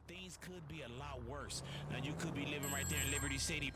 Things could be a lot worse. Now you could be living right there in Liberty City.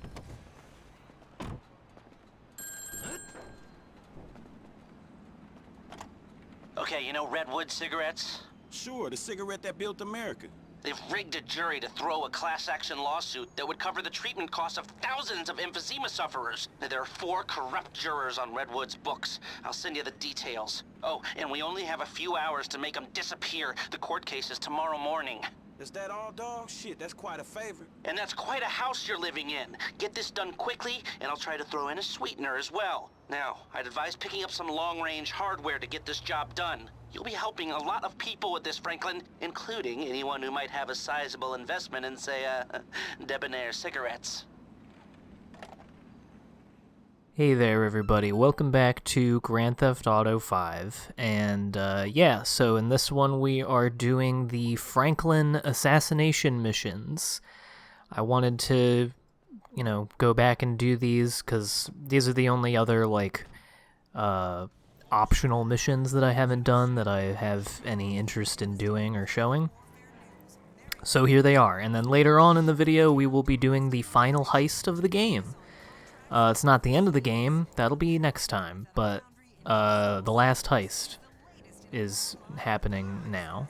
Okay, you know Redwood cigarettes? Sure, the cigarette that built America. They've rigged a jury to throw a class action lawsuit that would cover the treatment costs of thousands of emphysema sufferers. There are 4 corrupt jurors on Redwood's books. I'll send you the details. Oh, and we only have a few hours to make them disappear. The court case is tomorrow morning. Is that all, dog? Shit, that's quite a favor. And that's quite a house you're living in. Get this done quickly, and I'll try to throw in a sweetener as well. Now, I'd advise picking up some long-range hardware to get this job done. You'll be helping a lot of people with this, Franklin, including anyone who might have a sizable investment in, say, debonair cigarettes. Hey there, everybody. Welcome back to Grand Theft Auto 5. And, yeah, so in this one we are doing the Franklin Assassination missions. I wanted to, go back and do these, because these are the only other, optional missions that I haven't done that I have any interest in doing or showing. So here they are. And then later on in the video we will be doing the final heist of the game. It's not the end of the game, that'll be next time, but the last heist is happening now.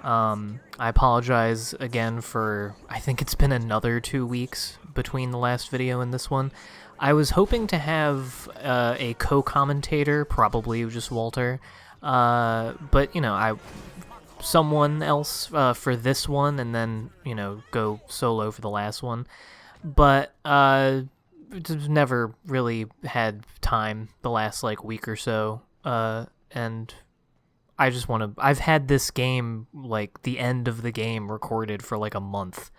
I apologize again for, I think it's been another 2 weeks between the last video and this one. I was hoping to have a co-commentator, probably just Walter, but, someone else for this one, and then, go solo for the last one. But, just never really had time the last week or so, and I just want to, I've had this game, the end of the game recorded for a month,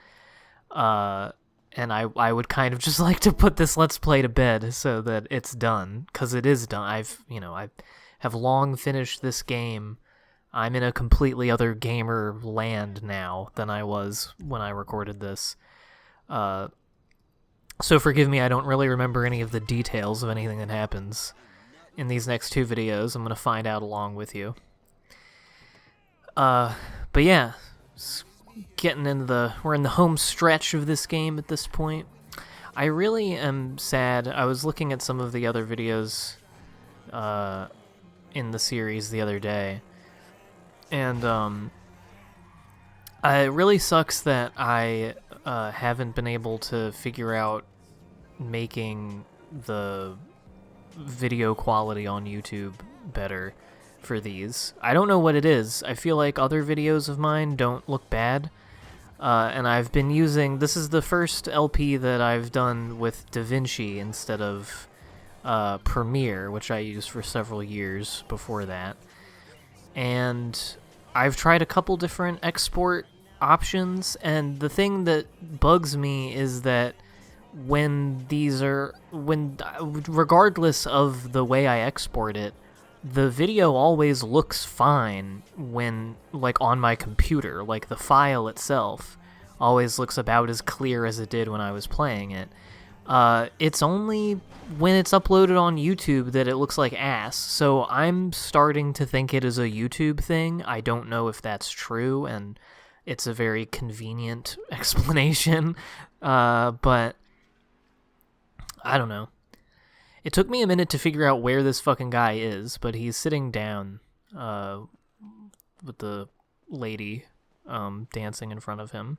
and I would kind of just like to put this Let's Play to bed so that it's done, because it is done. I have long finished this game. I'm in a completely other gamer land now than I was when I recorded this. So forgive me, I don't really remember any of the details of anything that happens in these next 2 videos. I'm going to find out along with you. But yeah, getting into we're in the home stretch of this game at this point. I really am sad. I was looking at some of the other videos in the series the other day, and it really sucks that I haven't been able to figure out making the video quality on YouTube better for these. I don't know what it is. I feel like other videos of mine don't look bad, and I've been using, this is the first LP that I've done with DaVinci instead of Premiere, which I used for several years before that, and I've tried a couple different export options, and the thing that bugs me is that regardless of the way I export it, the video always looks fine when, on my computer. The file itself always looks about as clear as it did when I was playing it. It's only when it's uploaded on YouTube that it looks like ass, so I'm starting to think it is a YouTube thing. I don't know if that's true, and it's a very convenient explanation, but I don't know. It took me a minute to figure out where this fucking guy is, but he's sitting down with the lady dancing in front of him.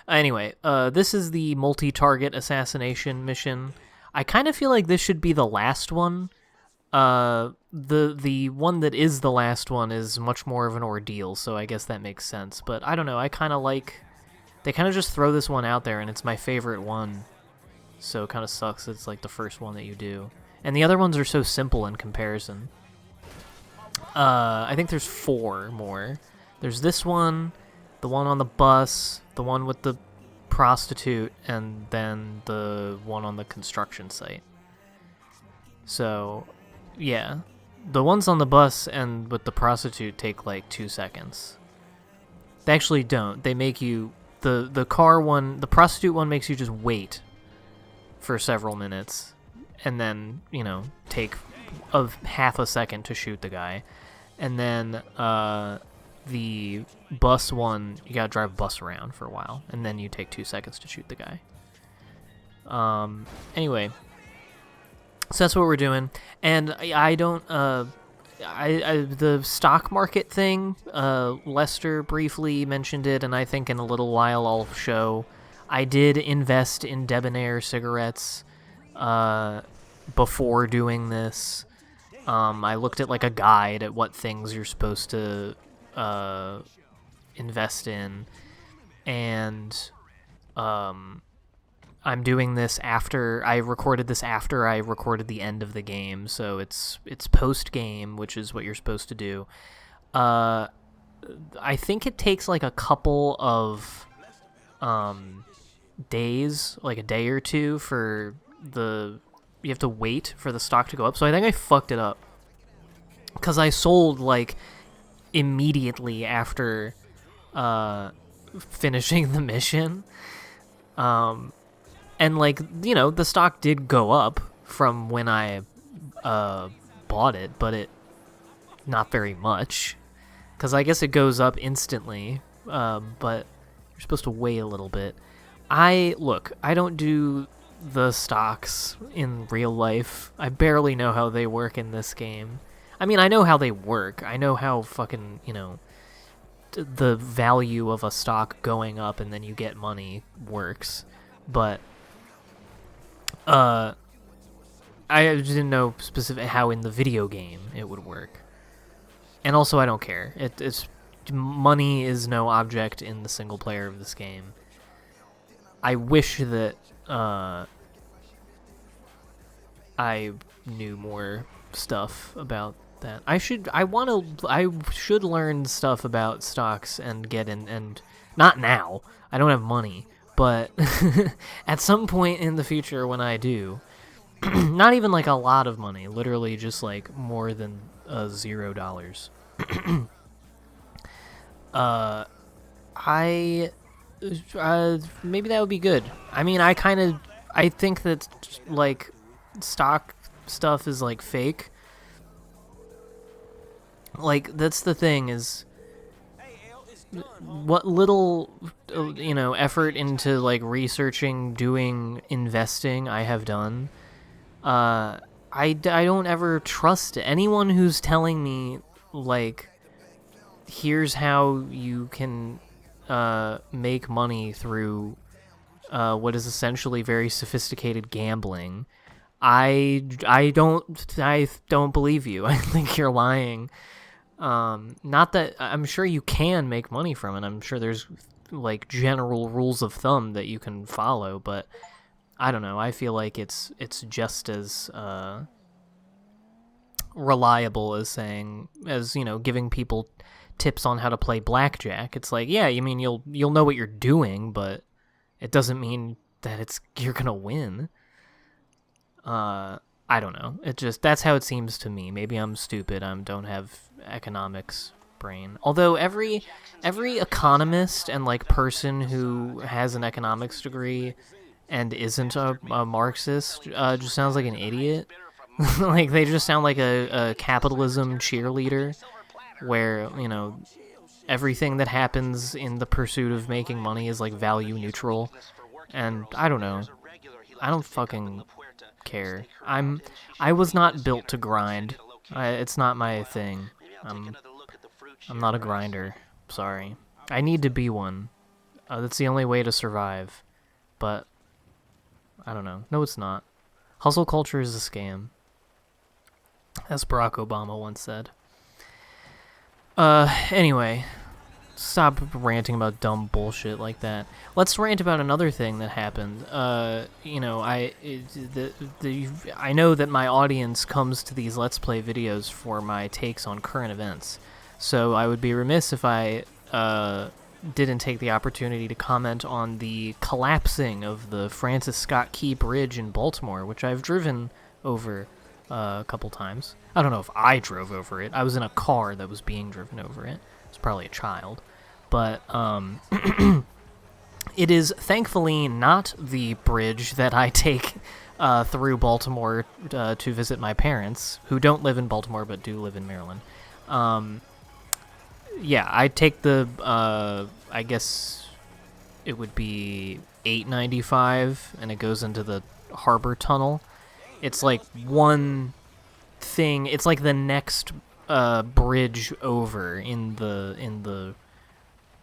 Anyway, this is the Multi-Target Assassination mission. I kind of feel like this should be the last one. The one that is the last one is much more of an ordeal, so I guess that makes sense. But I don't know, I kind of they kind of just throw this one out there, and it's my favorite one. So it kind of sucks it's the first one that you do. And the other ones are so simple in comparison. I think there's 4 more. There's this one, the one on the bus, the one with the prostitute, and then the one on the construction site. So, yeah. The ones on the bus and with the prostitute take 2 seconds. They actually don't. They make you... The car one, the prostitute one makes you just wait for several minutes, and then, take half a second to shoot the guy. And then, the bus one, you gotta drive a bus around for a while, and then you take 2 seconds to shoot the guy. Anyway, so that's what we're doing, and I don't, the stock market thing, Lester briefly mentioned it, and I think in a little while I'll show. I did invest in Debonair cigarettes, before doing this. I looked at like a guide at what things you're supposed to invest in, and I'm doing this after I recorded the end of the game, so it's post game, which is what you're supposed to do. I think it takes like a couple of days, like a day or two, for you have to wait for the stock to go up. So I think I fucked it up because I sold like immediately after finishing the mission, and like, you know, the stock did go up from when I bought it, but it not very much, because I guess it goes up instantly, but you're supposed to wait a little bit. I don't do the stocks in real life. I barely know how they work in this game. I mean, I know how they work. I know how fucking, you know, the value of a stock going up and then you get money works, but I just didn't know specific how in the video game it would work. And also, I don't care. It's money is no object in the single player of this game. I wish that I knew more stuff about that. I should learn stuff about stocks and get in, and not now. I don't have money, but at some point in the future when I do, not even like a lot of money, literally just like more than $0. Maybe that would be good. I mean, I think that like stock stuff is like fake. Like, that's the thing, is what little, you know, effort into like researching, doing investing I have done. I don't ever trust anyone who's telling me like, here's how you can make money through what is essentially very sophisticated gambling. I don't believe you. I think you're lying. Not that I'm sure you can make money from it. I'm sure there's like general rules of thumb that you can follow, but I don't know. I feel like it's just as reliable as you know, giving people tips on how to play blackjack. It's like, yeah, you mean you'll know what you're doing, but it doesn't mean that you're gonna win. I don't know. That's how it seems to me. Maybe I'm stupid. I don't have economics brain. Although every economist and like person who has an economics degree and isn't a Marxist just sounds like an idiot. Like, they just sound like a capitalism cheerleader, where, you know, everything that happens in the pursuit of making money is like value neutral. And I don't know. I don't fucking care. I was not built to grind. It's not my thing. I'm not a grinder. Sorry. I need to be one. That's the only way to survive. But I don't know. No, it's not. Hustle culture is a scam, as Barack Obama once said. Anyway, stop ranting about dumb bullshit like that. Let's rant about another thing that happened. You know, I know that my audience comes to these Let's Play videos for my takes on current events, so I would be remiss if I didn't take the opportunity to comment on the collapsing of the Francis Scott Key Bridge in Baltimore, which I've driven over a couple times. I don't know if I drove over it. I was in a car that was being driven over it. It's probably a child. But it is thankfully not the bridge that I take through Baltimore to visit my parents, who don't live in Baltimore but do live in Maryland. yeah, I take the, I guess it would be 895, and it goes into the harbor tunnel. It's like one thing, it's like the next bridge over in the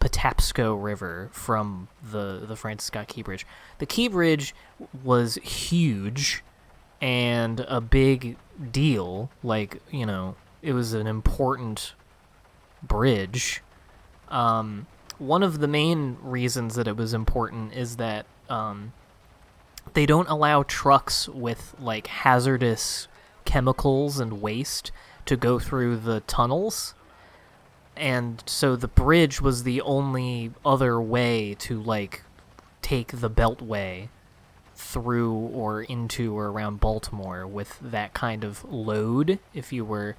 Patapsco River from the Francis Scott Key Bridge. The Key Bridge was huge and a big deal. Like, you know, it was an important bridge. One of the main reasons that it was important is that they don't allow trucks with, like, hazardous chemicals and waste to go through the tunnels. And so the bridge was the only other way to, like, take the Beltway through or into or around Baltimore with that kind of load if you were,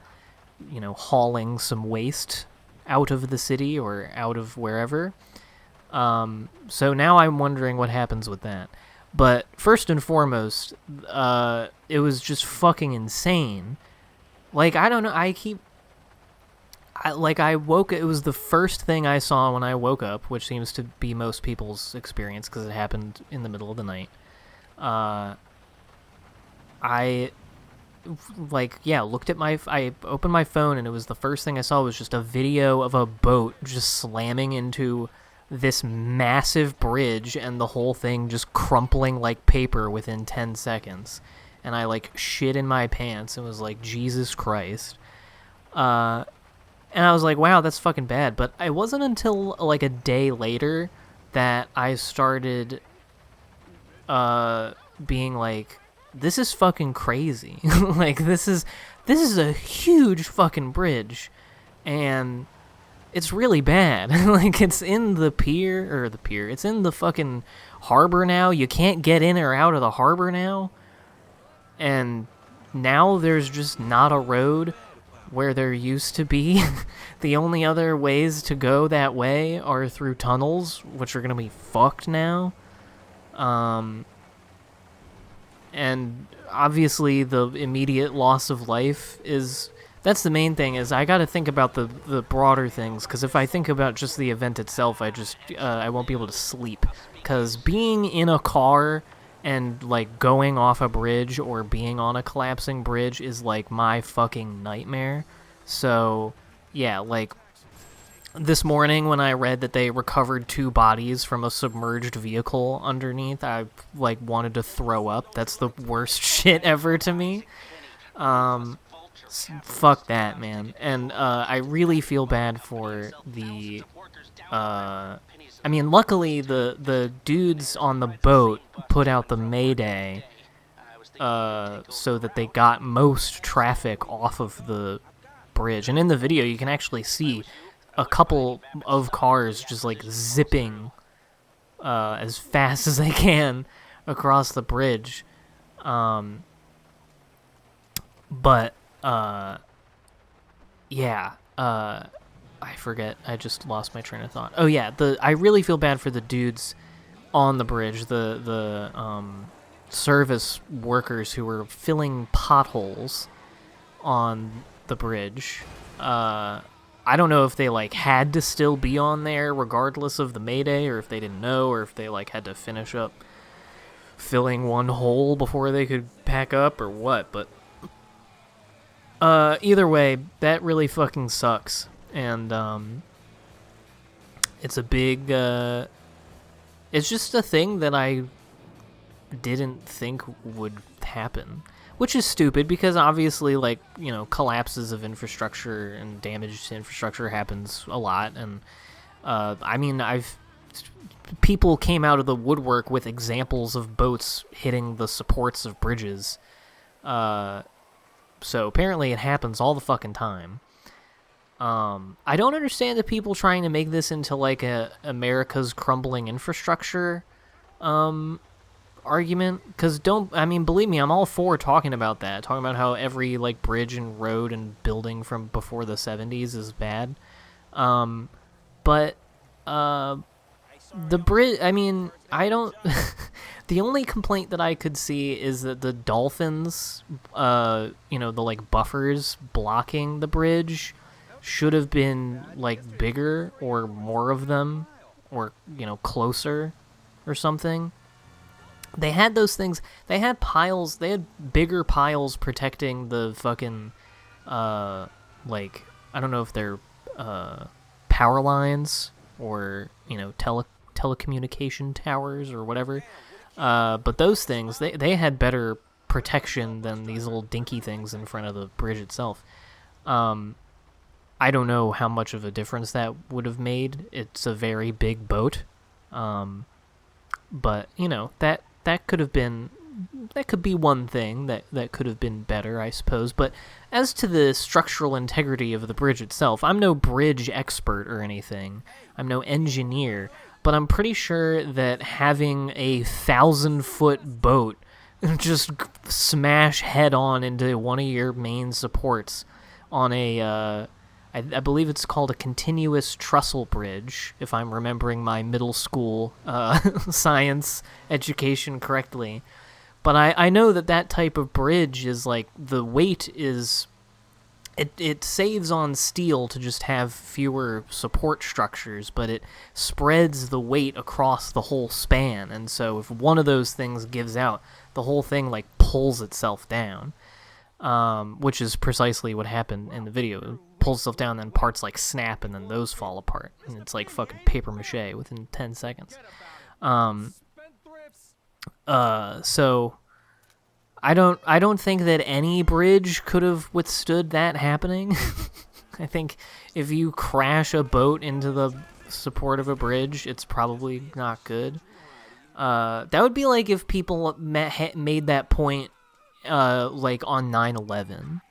you know, hauling some waste out of the city or out of wherever. So now I'm wondering what happens with that. But first and foremost, it was just fucking insane. Like, I don't know, I woke, it was the first thing I saw when I woke up, which seems to be most people's experience because it happened in the middle of the night. I looked at I opened my phone, and it was the first thing I saw was just a video of a boat just slamming into this massive bridge and the whole thing just crumpling like paper within 10 seconds. And I, like, shit in my pants and was like, Jesus Christ. And I was like, wow, that's fucking bad. But it wasn't until, like, a day later that I started being like, this is fucking crazy. Like, this is a huge fucking bridge. And it's really bad. Like, it's in the pier, it's in the fucking harbor now. You can't get in or out of the harbor now. And now there's just not a road where there used to be. The only other ways to go that way are through tunnels, which are going to be fucked now. And obviously the immediate loss of life that's the main thing, is I got to think about the broader things, because if I think about just the event itself, I won't be able to sleep. Because being in a car and, like, going off a bridge or being on a collapsing bridge is, like, my fucking nightmare. So, yeah, like, this morning when I read that they recovered 2 bodies from a submerged vehicle underneath, I, like, wanted to throw up. That's the worst shit ever to me. Fuck that, man. And I really feel bad for the... I mean, luckily, the dudes on the boat put out the Mayday so that they got most traffic off of the bridge. And in the video, you can actually see a couple of cars just, like, zipping as fast as they can across the bridge. I forget. I just lost my train of thought. Oh yeah, I really feel bad for the dudes on the bridge, the service workers who were filling potholes on the bridge. I don't know if they, like, had to still be on there regardless of the Mayday, or if they didn't know, or if they, like, had to finish up filling one hole before they could pack up, or what. But either way, that really fucking sucks. And it's a big it's just a thing that I didn't think would happen, which is stupid, because obviously, like, you know, collapses of infrastructure and damage to infrastructure happens a lot. And I mean, people came out of the woodwork with examples of boats hitting the supports of bridges, so apparently it happens all the fucking time. I don't understand the people trying to make this into, like, America's crumbling infrastructure argument, because believe me, I'm all for talking about that, talking about how every, like, bridge and road and building from before the 70s is bad. But the bridge, I don't... The only complaint that I could see is that the dolphins, the, like, buffers blocking the bridge should have been, like, bigger or more of them or, you know, closer or something. They had those things. They had piles. They had bigger piles protecting the fucking, like, I don't know if they're power lines or, you know, telecommunication towers or whatever. But those things, they had better protection than these little dinky things in front of the bridge itself. I don't know how much of a difference that would have made. It's a very big boat. But, you know, that could be one thing that could have been better, I suppose. But as to the structural integrity of the bridge itself, I'm no bridge expert or anything. I'm no engineer, but I'm pretty sure that having a 1,000-foot boat just smash head on into one of your main supports on a, I believe it's called a continuous trestle bridge, if I'm remembering my middle school science education correctly. But I know that type of bridge is like, the weight is, it saves on steel to just have fewer support structures, but it spreads the weight across the whole span. And so if one of those things gives out, the whole thing like pulls itself down, which is precisely what happened in the video. It pulls itself down, then parts like snap, and then those fall apart. And it's like fucking paper mache within 10 seconds. So I don't think that any bridge could have withstood that happening. I think if you crash a boat into the support of a bridge, it's probably not good. That would be like if people made that point like on 9/11.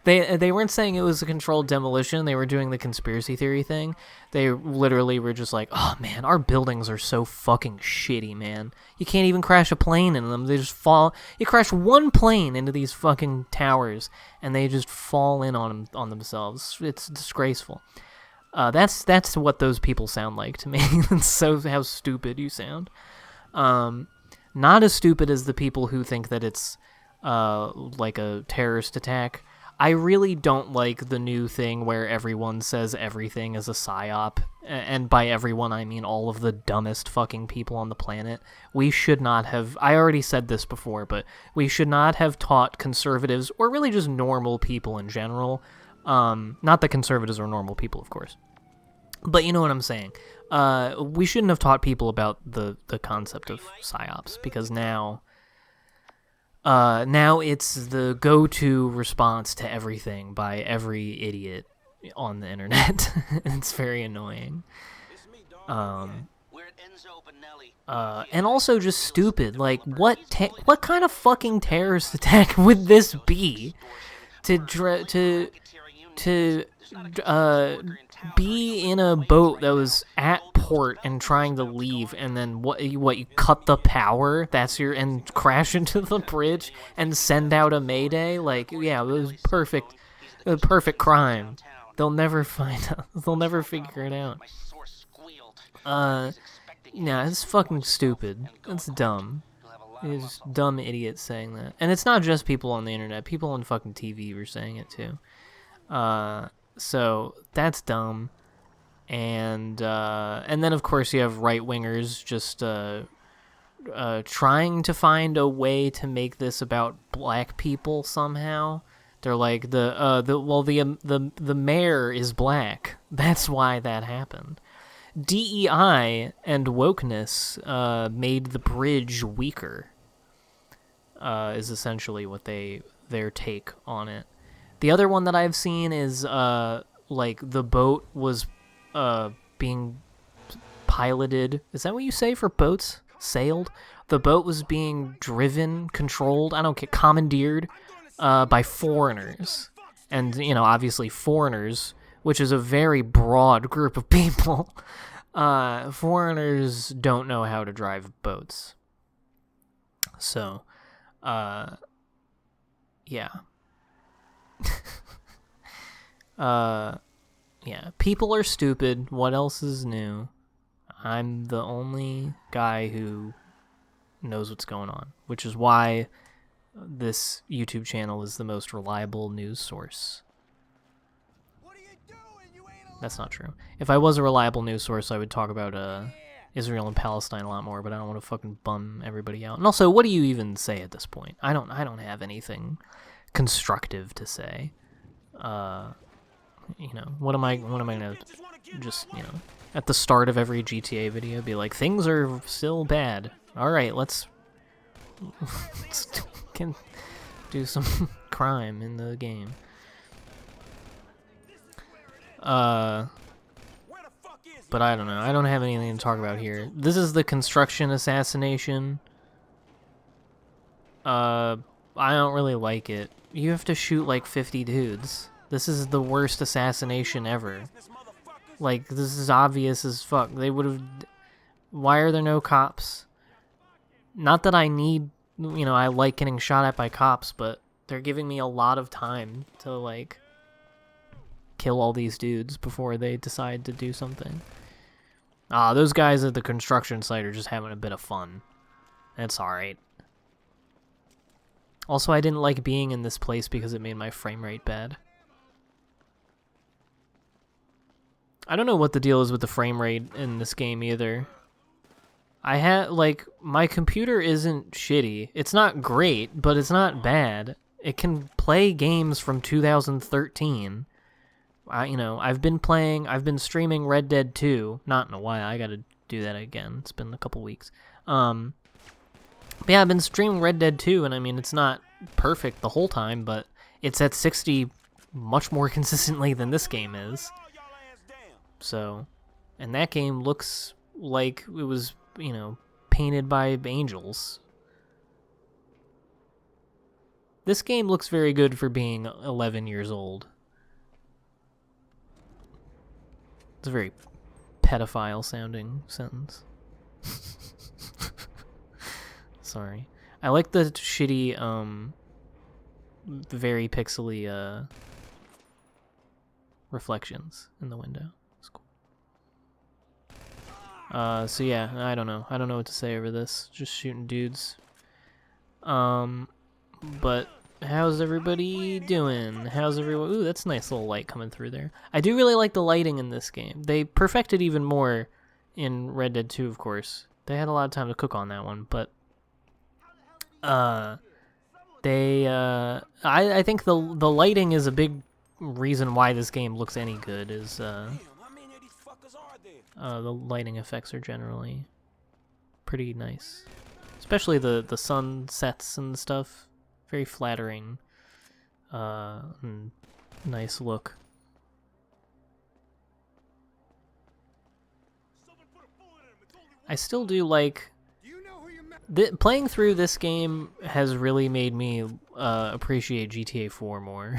they weren't saying it was a controlled demolition. They were doing the conspiracy theory thing. They literally were just like, oh man, our buildings are so fucking shitty, man. You can't even crash a plane in them. They just fall. You crash one plane into these fucking towers, and they just fall in on themselves. It's disgraceful. That's what those people sound like to me. That's so how stupid you sound. Not as stupid as the people who think that it's like a terrorist attack. I really don't like the new thing where everyone says everything is a psyop. And by everyone, I mean all of the dumbest fucking people on the planet. We should not have... I already said this before, but we should not have taught conservatives, or really just normal people in general. Not that conservatives are normal people, of course. But you know what I'm saying. We shouldn't have taught people about the concept of psyops, because now it's the go-to response to everything by every idiot on the internet. It's very annoying. And also just stupid. Like, what kind of fucking terrorist attack would this be? To be in a boat that was at port and trying to leave, and then what you cut the power, and crash into the bridge and send out a mayday? Like, yeah, it was perfect, a perfect crime. They'll never find out. They'll never figure it out. Yeah, it's fucking stupid. It's dumb. It's dumb idiots saying that. And it's not just people on the internet. People on fucking TV were saying it too. So that's dumb. And then of course you have right-wingers just trying to find a way to make this about black people somehow. They're like the mayor is black. That's why that happened. DEI and wokeness made the bridge weaker. Is essentially what their take on it. The other one that I've seen is like the boat was being piloted. Is that what you say for boats? Sailed? The boat was being driven, controlled, I don't care, commandeered by foreigners. And, you know, obviously foreigners, which is a very broad group of people, foreigners don't know how to drive boats. So, yeah. Yeah, people are stupid. What else is new? I'm the only guy who knows what's going on, which is why this YouTube channel is the most reliable news source. That's not true. If I was a reliable news source, I would talk about Israel and Palestine a lot more, but I don't want to fucking bum everybody out. And also, what do you even say at this point? I don't have anything constructive to say. You know, what am I gonna just, you know, at the start of every GTA video be like, things are still bad. All right, let's can do some crime in the game. But I don't know. I don't have anything to talk about here. This is the Construction Assassination. I don't really like it. You have to shoot like 50 dudes. This is the worst assassination ever. Like, this is obvious as fuck. They would have... Why are there no cops? Not that I need... You know, I like getting shot at by cops, but they're giving me a lot of time to, like, kill all these dudes before they decide to do something. Those guys at the construction site are just having a bit of fun. That's alright. Also, I didn't like being in this place because it made my frame rate bad. I don't know what the deal is with the frame rate in this game either. I had, like, my computer isn't shitty. It's not great, but it's not bad. It can play games from 2013. You know, I've been streaming Red Dead 2. Not in a while, I gotta do that again. It's been a couple weeks. But yeah, I've been streaming Red Dead 2, and I mean, it's not perfect the whole time, but it's at 60 much more consistently than this game is. So, and that game looks like it was, you know, painted by angels. This game looks very good for being 11 years old. It's a very pedophile-sounding sentence. Sorry. I like the shitty, very pixely, reflections in the window. It's cool. So yeah, I don't know. I don't know what to say over this. Just shooting dudes. But how's everybody doing? How's everyone? Ooh, that's a nice little light coming through there. I do really like the lighting in this game. They perfected even more in Red Dead 2, of course. They had a lot of time to cook on that one, but I think the lighting is a big reason why this game looks any good. Is the lighting effects are generally pretty nice, especially the sunsets and stuff. Very flattering, and nice look. I still do like... playing through this game has really made me appreciate GTA 4 more.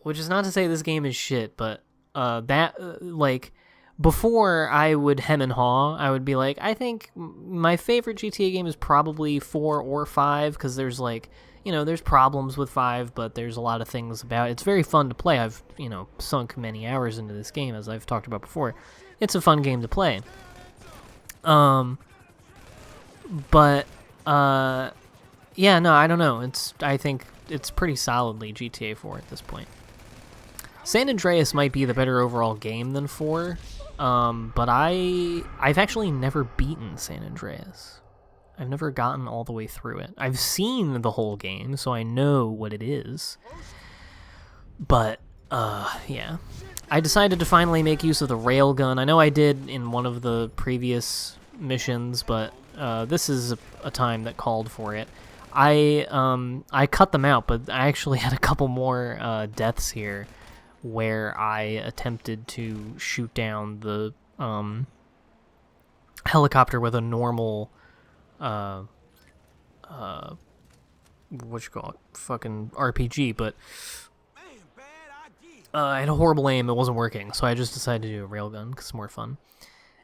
Which is not to say this game is shit, but like... Before I would hem and haw, I would be like, I think my favorite GTA game is probably 4 or 5, because there's like, you know, there's problems with 5, but there's a lot of things about it. It's very fun to play. I've, you know, sunk many hours into this game, as I've talked about before. It's a fun game to play. But, yeah, no, I don't know. I think it's pretty solidly GTA 4 at this point. San Andreas might be the better overall game than 4. But I've actually never beaten San Andreas. I've never gotten all the way through it. I've seen the whole game, so I know what it is. But, yeah. I decided to finally make use of the railgun. I know I did in one of the previous missions, but, this is a time that called for it. I cut them out, but I actually had a couple more, deaths here, where I attempted to shoot down the helicopter with a normal what you call it, fucking RPG, but I had a horrible aim, it wasn't working, so I just decided to do a railgun because it's more fun.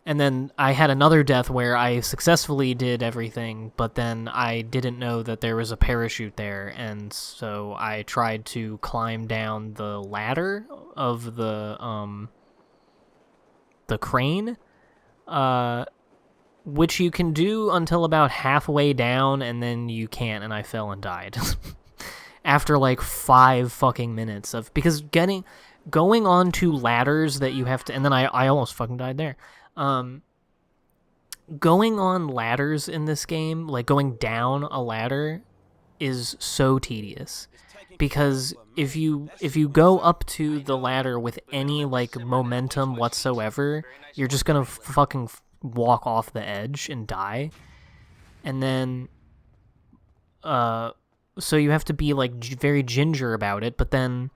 And then I had another death where I successfully did everything, but then I didn't know that there was a parachute there, and so I tried to climb down the ladder of the crane, which you can do until about halfway down, and then you can't, and I fell and died. After like 5 fucking minutes of... Because going on to ladders that you have to, and then I almost fucking died there. Going on ladders in this game, like going down a ladder, is so tedious. Because if you go up to the ladder with any like momentum whatsoever, you're just gonna fucking walk off the edge and die. And then, so you have to be like very ginger about it. But then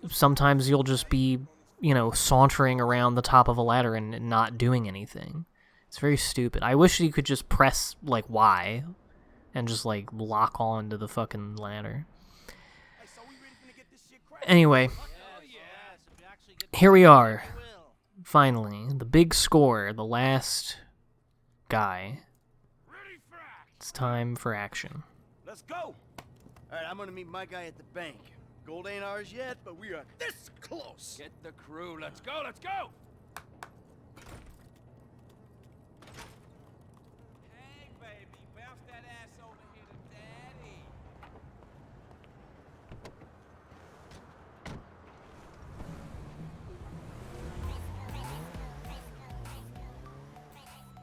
sometimes you'll just be, you know, sauntering around the top of a ladder and not doing anything. It's very stupid. I wish you could just press like Y and just like lock on to the fucking ladder. Anyway, here we are. Finally, the big score, the last guy. It's time for action. Let's go. All right, I'm gonna meet my guy at the bank. Gold ain't ours yet, but we are this close. Get the crew. Let's go. Let's go. Hey, baby, bounce that ass over here to daddy.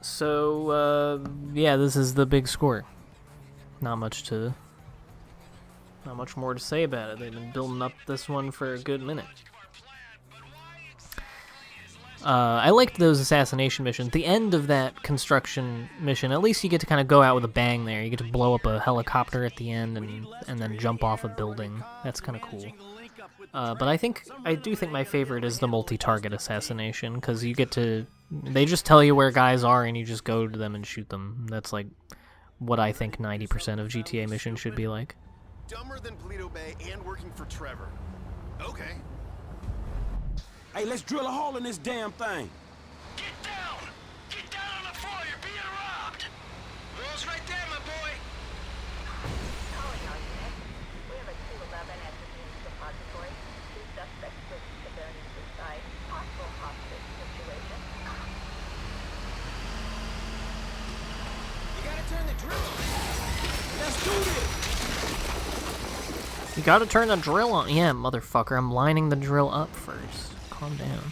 So, yeah, this is the big score. Not much more to say about it. They've been building up this one for a good minute. I liked those assassination missions. The end of that construction mission, at least you get to kind of go out with a bang there. You get to blow up a helicopter at the end and then jump off a building. That's kind of cool. But I do think my favorite is the multi-target assassination, because you get to... They just tell you where guys are and you just go to them and shoot them. That's like what I think 90% of GTA missions should be like. Dumber than Polito Bay and working for Trevor. Okay. Hey, let's drill a hole in this damn thing. Get down! Get down on the floor, you're being robbed! Rules right there, my boy! Calling all units. We have a 211 at the Dean's Depository. 2 suspects with severity suicide. Possible hostage situation. You gotta turn the drill on. Let's do this. You gotta turn the drill on. Yeah, motherfucker, I'm lining the drill up first. Calm down.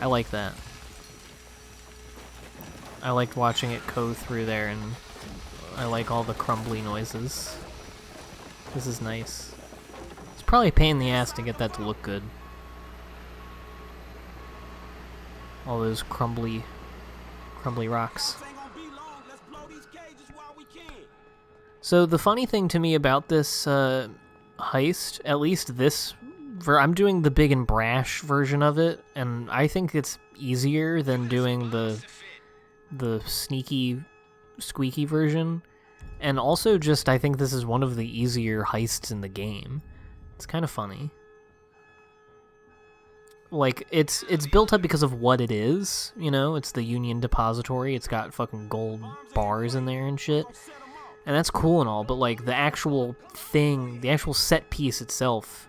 I like that. I liked watching it go through there, and I like all the crumbly noises. This is nice. It's probably a pain in the ass to get that to look good. All those crumbly rocks. So the funny thing to me about this heist, at least this, I'm doing the big and brash version of it, and I think it's easier than doing the sneaky, squeaky version. And also just, I think this is one of the easier heists in the game. It's kind of funny. Like, it's built up because of what it is, you know? It's the Union Depository, it's got fucking gold bars in there and shit. And that's cool and all, but like the actual thing, the actual set piece itself,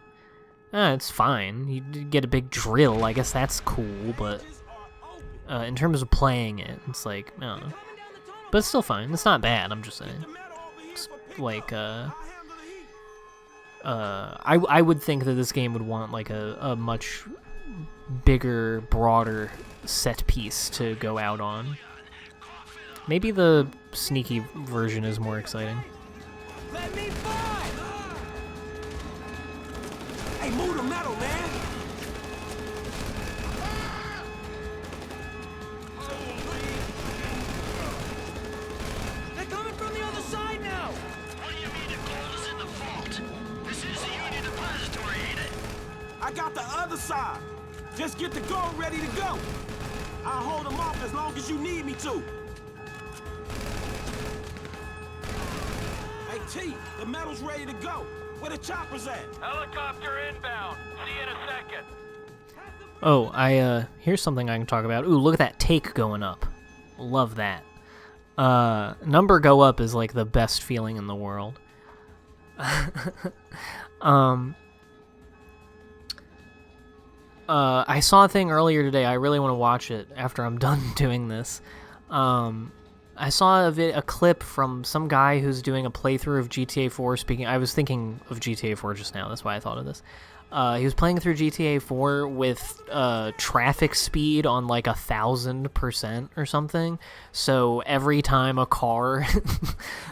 it's fine. You get a big drill, I guess that's cool, but in terms of playing it, it's like, I don't know. But it's still fine. It's not bad, I'm just saying. It's like, I would think that this game would want like a much bigger, broader set piece to go out on. Maybe the sneaky version is more exciting. Let me by! Hey, move the metal, man! They're coming from the other side now! What do you mean the gold is in the vault? This is the Union Depository, ain't it? I got the other side! Just get the gold ready to go! I'll hold them off as long as you need me to! Hey, T, the metal's ready to go. Where the choppers at? Helicopter inbound. See you in a second. Oh, here's something I can talk about. Ooh, look at that take going up. Love that. Number go up is like the best feeling in the world. I saw a thing earlier today. I really want to watch it after I'm done doing this. I saw a clip from some guy who's doing a playthrough of GTA 4 speaking... I was thinking of GTA 4 just now, that's why I thought of this. He was playing through GTA 4 with traffic speed on like 1,000% or something. So every time a car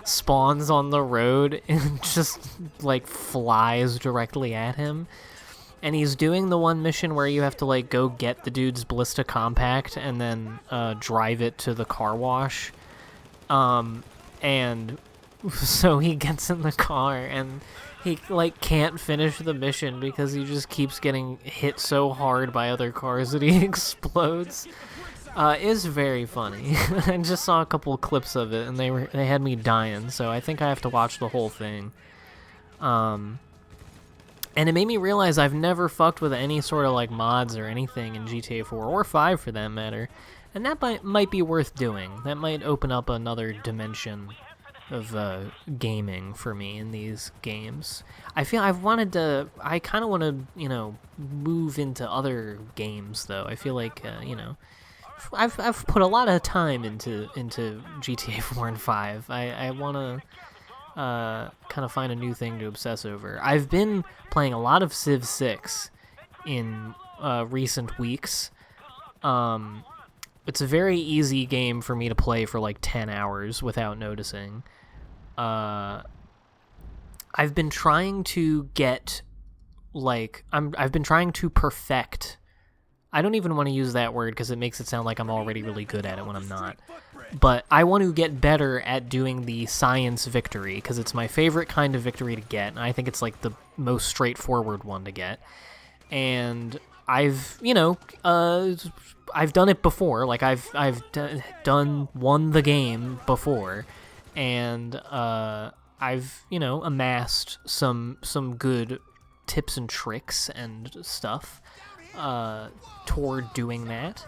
spawns on the road, it just like flies directly at him. And he's doing the one mission where you have to like go get the dude's Ballista Compact and then drive it to the car wash. And so he gets in the car and he like can't finish the mission because he just keeps getting hit so hard by other cars that he explodes. It's very funny. I just saw a couple of clips of it and they had me dying, so I think I have to watch the whole thing. And it made me realize I've never fucked with any sort of like mods or anything in GTA 4 or 5 for that matter, and that might be worth doing. That might open up another dimension of gaming for me in these games. I feel I kind of want to, you know, move into other games though. I feel like I've put a lot of time into GTA 4 and 5. I want to kind of find a new thing to obsess over. I've been playing a lot of Civ 6 in recent weeks. It's a very easy game for me to play for like 10 hours without noticing. I've been trying to get I've been trying to perfect. I don't even want to use that word because it makes it sound like I'm already really good at it when I'm not. But I want to get better at doing the science victory because it's my favorite kind of victory to get, and I think it's like the most straightforward one to get. And I've done it before. Like I've won the game before, and I've amassed some good tips and tricks and stuff toward doing that.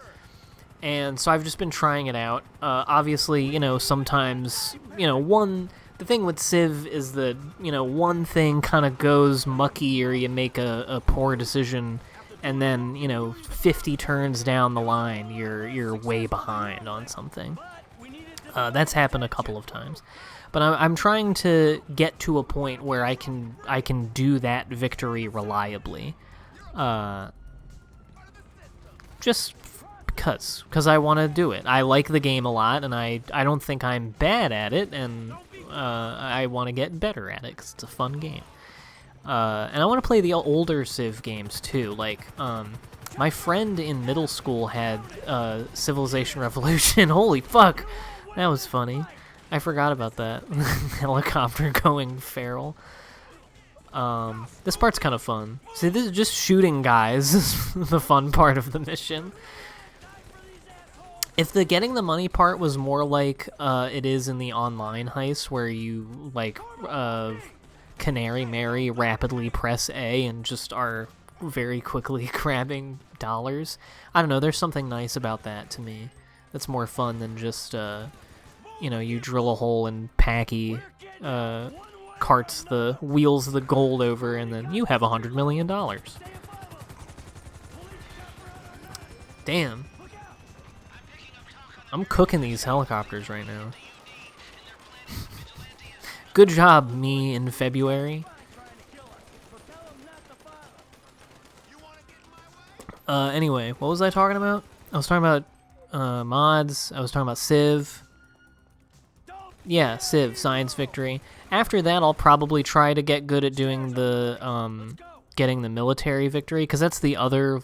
And so I've just been trying it out. Obviously, sometimes, the thing with Civ is that, one thing kind of goes mucky or you make a poor decision, and then, 50 turns down the line, you're way behind on something. That's happened a couple of times. But I'm trying to get to a point where I can do that victory reliably. Just because I want to do it. I like the game a lot, and I don't think I'm bad at it, and I want to get better at it because it's a fun game. And I want to play the older Civ games too. Like, my friend in middle school had Civilization Revolution. Holy fuck, that was funny. I forgot about that. Helicopter going feral. This part's kind of fun. See, this is just shooting guys is the fun part of the mission. If the getting the money part was more like it is in the online heist, where you Canary Mary rapidly press A and just are very quickly grabbing dollars, I don't know, there's something nice about that to me. That's more fun than just you drill a hole and Packy carts the wheels the gold over, and then you have $100 million. Damn. I'm cooking these helicopters right now. Good job, me in February. Anyway, what was I talking about? I was talking about mods. I was talking about Civ. Yeah, Civ, Science Victory. After that, I'll probably try to get good at doing the, getting the military victory, because that's the other,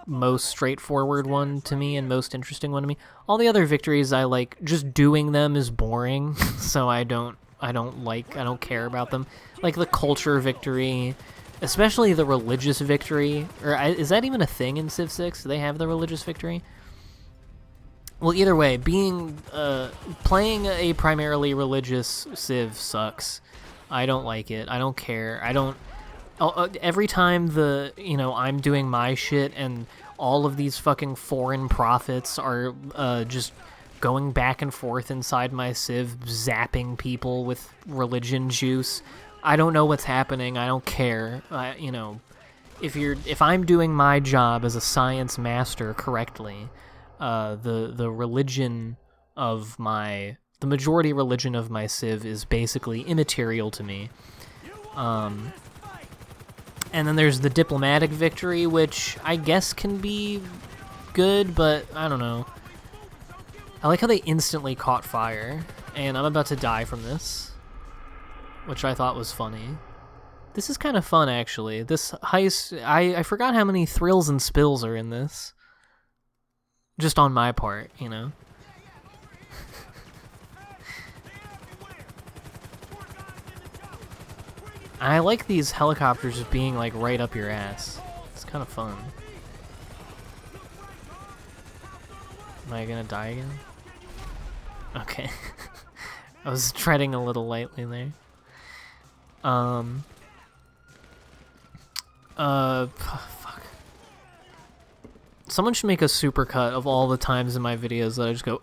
most straightforward one to me and most interesting one to me. All the other victories, I like, just doing them is boring, so I don't care about them. Like the culture victory, especially the religious victory, or is that even a thing in Civ 6? Do they have the religious victory? Well, either way, playing a primarily religious Civ sucks. I don't like it. I don't care. Every time I'm doing my shit and all of these fucking foreign prophets are just going back and forth inside my Civ, zapping people with religion juice, I don't know what's happening. I don't care. If I'm doing my job as a science master correctly, the religion of the majority religion of my Civ is basically immaterial to me. And then there's the diplomatic victory, which I guess can be good, but I don't know. I like how they instantly caught fire, and I'm about to die from this, which I thought was funny. This is kind of fun, actually. This heist, I forgot how many thrills and spills are in this. Just on my part, you know? I like these helicopters just being, like, right up your ass. It's kind of fun. Am I gonna die again? Okay. I was treading a little lightly there. Fuck. Someone should make a supercut of all the times in my videos that I just go,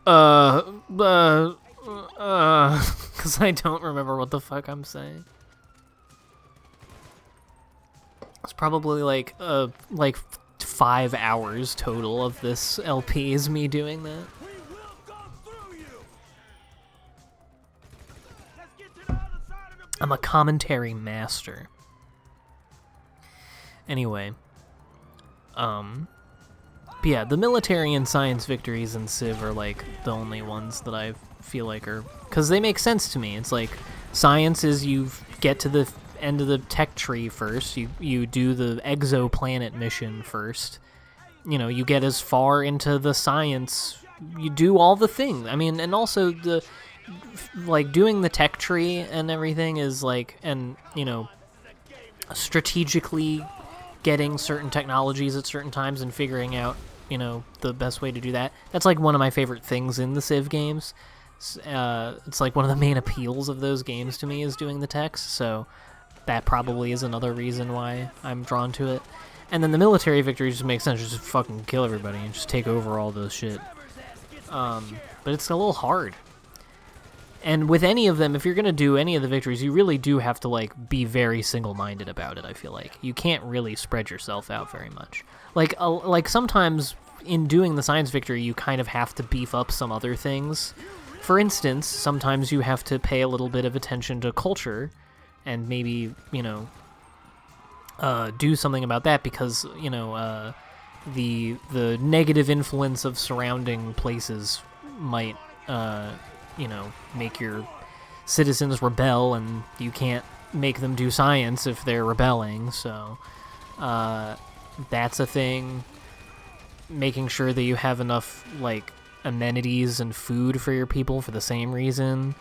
because I don't remember what the fuck I'm saying. It's probably like 5 hours total of this LP is me doing that. I'm a commentary master. Anyway, but yeah, the military and science victories in Civ are like the only ones that I feel like are, because they make sense to me. It's like science is you get to the end of the tech tree first, you do the exoplanet mission first, you know, you get as far into the science, you do all the things. I mean, and also the like doing the tech tree and everything is like, and you know, strategically getting certain technologies at certain times and figuring out, you know, the best way to do that. That's like one of my favorite things in the Civ games. It's like one of the main appeals of those games to me is doing the techs, so that probably is another reason why I'm drawn to it. And then the military victories just make sense, just fucking kill everybody and just take over all those shit. But it's a little hard. And with any of them, if you're going to do any of the victories, you really do have to, like, be very single-minded about it, I feel like. You can't really spread yourself out very much. Like sometimes in doing the science victory, you kind of have to beef up some other things. For instance, sometimes you have to pay a little bit of attention to culture and maybe, you know, do something about that because, you know, the negative influence of surrounding places might, you know, make your citizens rebel, and you can't make them do science if they're rebelling, so that's a thing. Making sure that you have enough, like, amenities and food for your people for the same reason.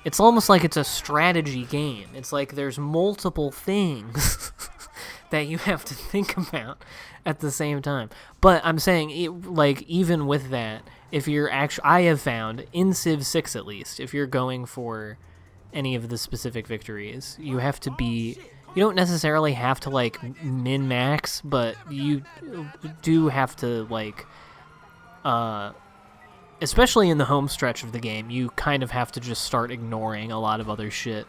It's almost like it's a strategy game. It's like there's multiple things that you have to think about at the same time. But I'm saying, like, even with that, if you're actually, I have found, in Civ 6 at least, if you're going for any of the specific victories, you have to be, you don't necessarily have to, like, min-max, but you do have to, like, especially in the home stretch of the game, you kind of have to just start ignoring a lot of other shit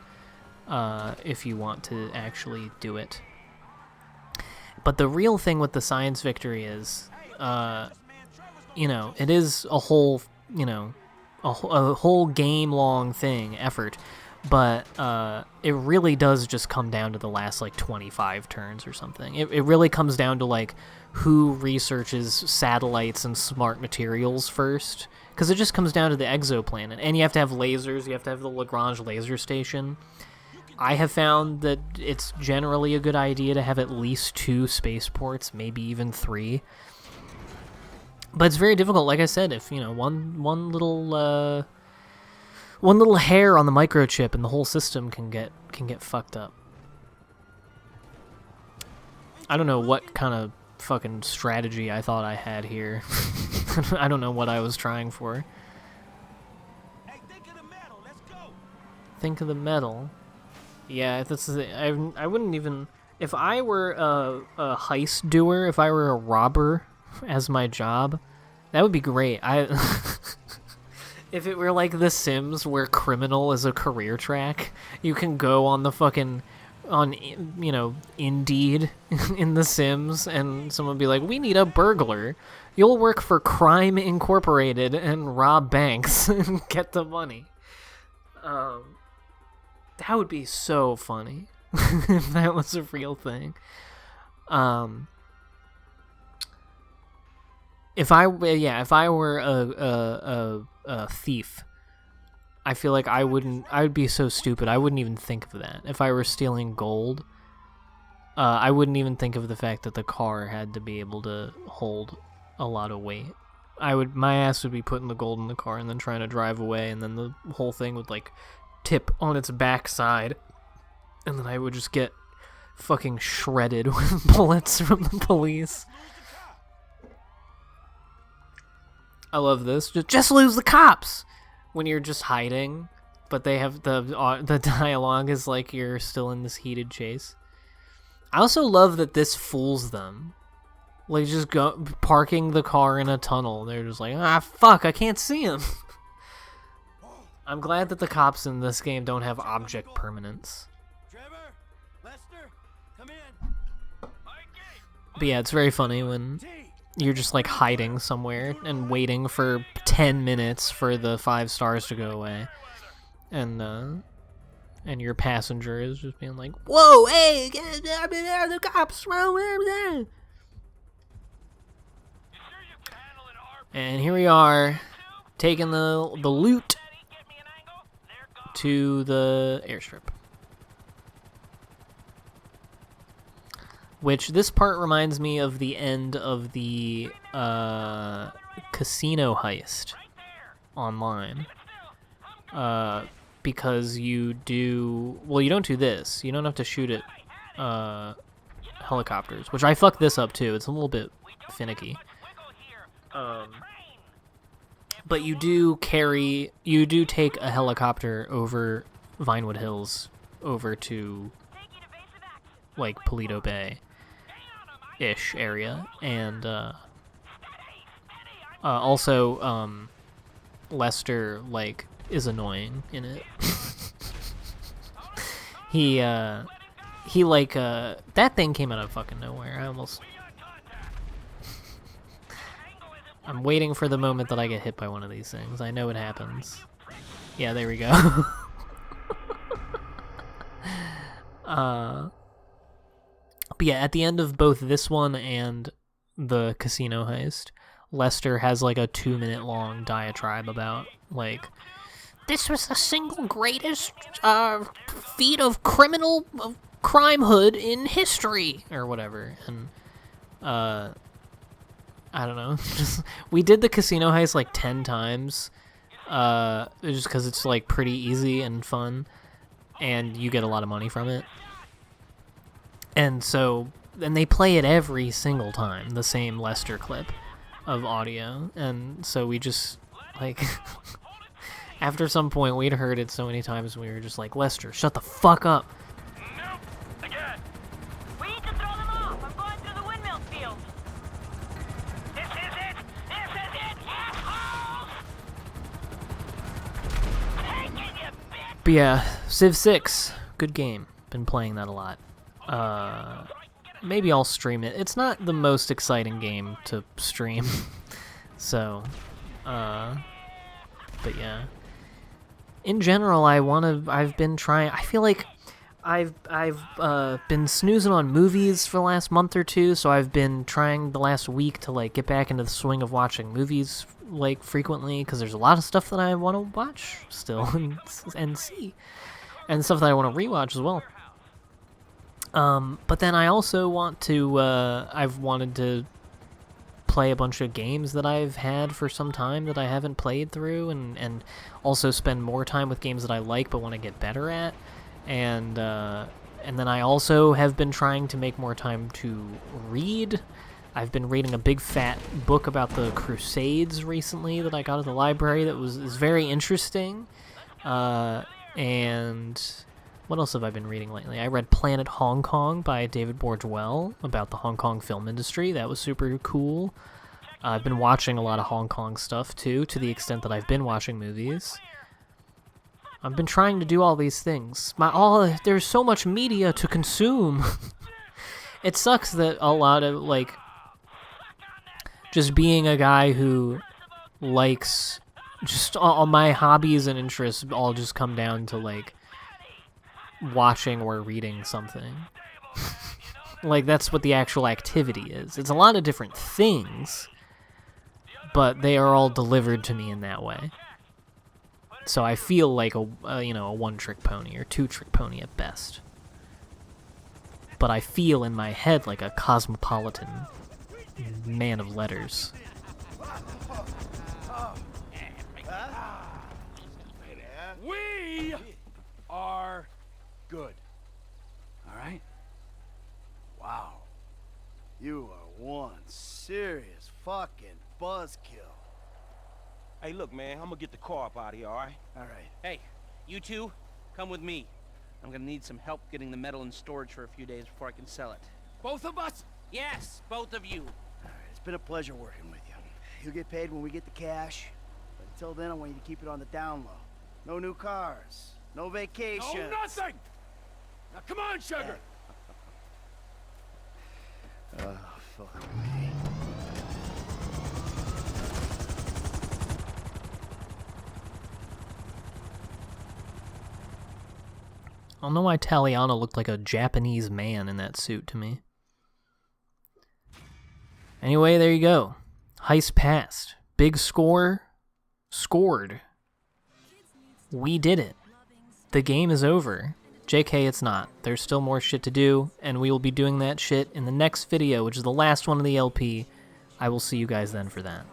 if you want to actually do it. But the real thing with the science victory is, you know, it is a whole, you know, a whole game-long effort, but it really does just come down to the last, like, 25 turns or something. It really comes down to, like, who researches satellites and smart materials first, because it just comes down to the exoplanet, and you have to have lasers, you have to have the Lagrange laser station. I have found that it's generally a good idea to have at least 2 spaceports, maybe even 3. But it's very difficult, like I said, if, you know, one little hair on the microchip and the whole system can get fucked up. I don't know what kind of fucking strategy I thought I had here. I don't know what I was trying for. Hey, think of the metal. Let's go. Think of the metal. Yeah, this is it. I wouldn't even, if I were a heist doer, if I were a robber as my job, that would be great. If it were like The Sims, where criminal is a career track, you can go on the fucking, on, you know, Indeed in The Sims, and someone would be like, we need a burglar. You'll work for Crime Incorporated and rob banks and get the money. That would be so funny. if that was a real thing. If I were a thief, I feel like I would be so stupid. I wouldn't even think of that. If I were stealing gold, I wouldn't even think of the fact that the car had to be able to hold a lot of weight. My ass would be putting the gold in the car and then trying to drive away, and then the whole thing would like tip on its backside, and then I would just get fucking shredded with bullets from the police. I love this. Just lose the cops when you're just hiding, but they have the dialogue is like you're still in this heated chase. I also love that this fools them. Like, just parking the car in a tunnel. They're just like, ah, fuck, I can't see him. I'm glad that the cops in this game don't have object permanence. Trevor, Lester, come in. But yeah, it's very funny when you're just like hiding somewhere and waiting for 10 minutes for the 5 stars to go away. And your passenger is just being like, whoa, hey, the cops. And here we are, taking the loot to the airstrip. Which, this part reminds me of the end of the casino heist online. Because you don't do this. You don't have to shoot at helicopters, which I fucked this up too. It's a little bit finicky. But you do take a helicopter over Vinewood Hills over to like Paleto Bay-ish area, and also Lester like is annoying in it. he like that thing came out of fucking nowhere. I'm waiting for the moment that I get hit by one of these things. I know it happens. Yeah, there we go. But yeah, at the end of both this one and the casino heist, Lester has like a 2-minute long diatribe about like, this was the single greatest feat of crimehood in history, or whatever. And I don't know. We did the casino heist like 10 times, just because it's like pretty easy and fun, and you get a lot of money from it. And they play it every single time, the same Lester clip of audio, and so we just like after some point we'd heard it so many times we were just like, Lester, shut the fuck up. Nope. Again. We need to throw them off. I'm going through the windmill field. This is it. This is it. Assholes. Take it, you bitch. But yeah, Civ 6, good game. Been playing that a lot. Maybe I'll stream it. It's not the most exciting game to stream, so, but yeah. In general, I've been trying, I feel like I've been snoozing on movies for the last month or two, so I've been trying the last week to, like, get back into the swing of watching movies, like, frequently, because there's a lot of stuff that I want to watch still and see, and stuff that I want to rewatch as well. But then I also want to, I've wanted to play a bunch of games that I've had for some time that I haven't played through, and also spend more time with games that I like but want to get better at, and then I also have been trying to make more time to read. I've been reading a big fat book about the Crusades recently that I got at the library that is very interesting, and what else have I been reading lately? I read Planet Hong Kong by David Bourgeois about the Hong Kong film industry. That was super cool. I've been watching a lot of Hong Kong stuff, too, to the extent that I've been watching movies. I've been trying to do all these things. There's so much media to consume. It sucks that a lot of, like, just being a guy who likes, just all my hobbies and interests all just come down to, like, watching or reading something. Like, that's what the actual activity is. It's a lot of different things, but they are all delivered to me in that way. So I feel like a one-trick pony or two-trick pony at best. But I feel in my head like a cosmopolitan man of letters. We are good. All right? Wow. You are one serious fucking buzzkill. Hey, look, man, I'm gonna get the car up out of here, all right? All right. Hey, you two, come with me. I'm gonna need some help getting the metal in storage for a few days before I can sell it. Both of us? Yes, both of you. All right, it's been a pleasure working with you. You'll get paid when we get the cash. But until then, I want you to keep it on the down low. No new cars. No vacations. No, nothing! Now, come on, sugar! Oh, fuck me. I don't know why Taliano looked like a Japanese man in that suit to me. Anyway, there you go. Heist passed. Big score. Scored. We did it. The game is over. JK, it's not. There's still more shit to do, and we will be doing that shit in the next video, which is the last one of the LP. I will see you guys then for that.